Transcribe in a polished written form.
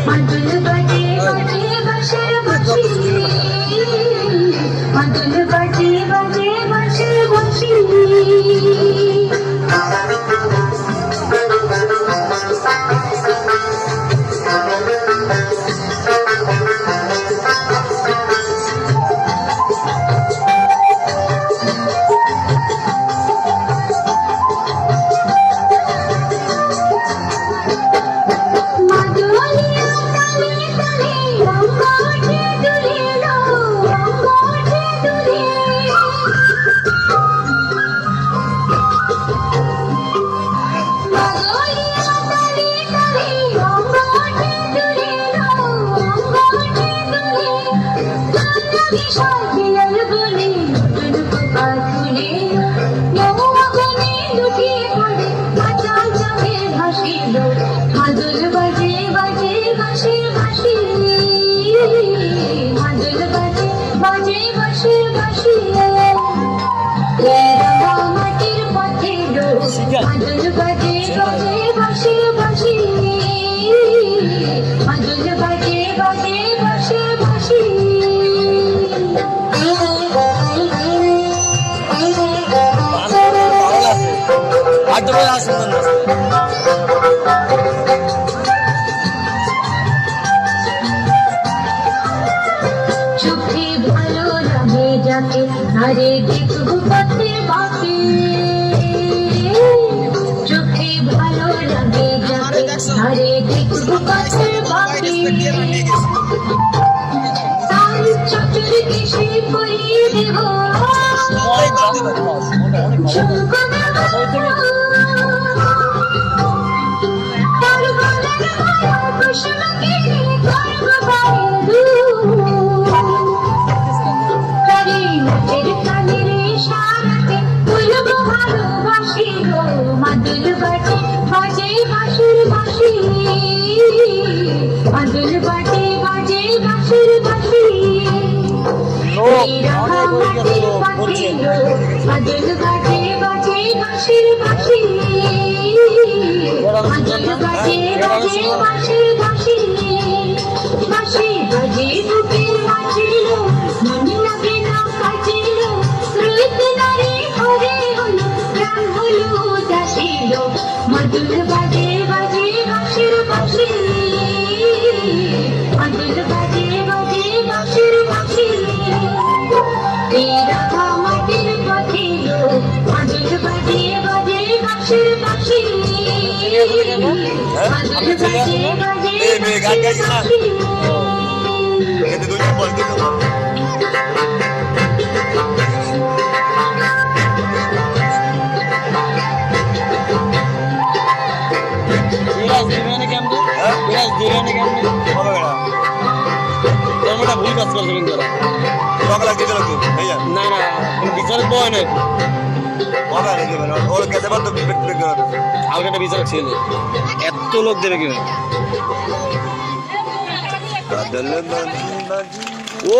মাদল বাজে বাজে বাঁশির বাঁশি, মাদল বাজে বাজে বাঁশির বাঁশি। মাদল বাজে বাজে বাঁশির বাঁশি, মাদল বাজে বাজে বাঁশির বাঁশি। মাটির পথে মাদল বাজে বাজে বাঁশির বাঁশি, মাদল বাজে বাজে বাঁশির বাঁশি। চোখে ভালো লাগে যাকে আরে দেখবো পথে বাকি, চোখে ভালো লাগে যাকে আরে দেখবো পথে বাকি। তার চোখের কেশে পরিয়ে দেব মাদল বাজে বাজে বাঁশির বাঁশি, মাদল বাজে বাজে বাঁশির বাঁশি। মাটির পথে মাদল বাজে বাজে বাঁশির বাঁশি, মাদল বাজে বাজে বাঁশির বাঁশি। বাঁশি বাজে বুকের মাঝিল, মন লাগে না কাজিল, রোদ নারী হরে হলো প্রাণ হলো দাসিল। মাদল বাজে বাজে বাঁশির বাঁশি, মাদল বাজে বাজে বাঁশির বাঁশি। রাধা মাটির পথে মাদল বাজে বাজে বাঁশির বাঁশি, মাদল বাজে বাজে বাঁশির বাঁশি। ভুল কাজ করছে কিন্তু না না বিচারক বয় না হালকাটা বিচারক ছিল, এত লোক দেবে কি ও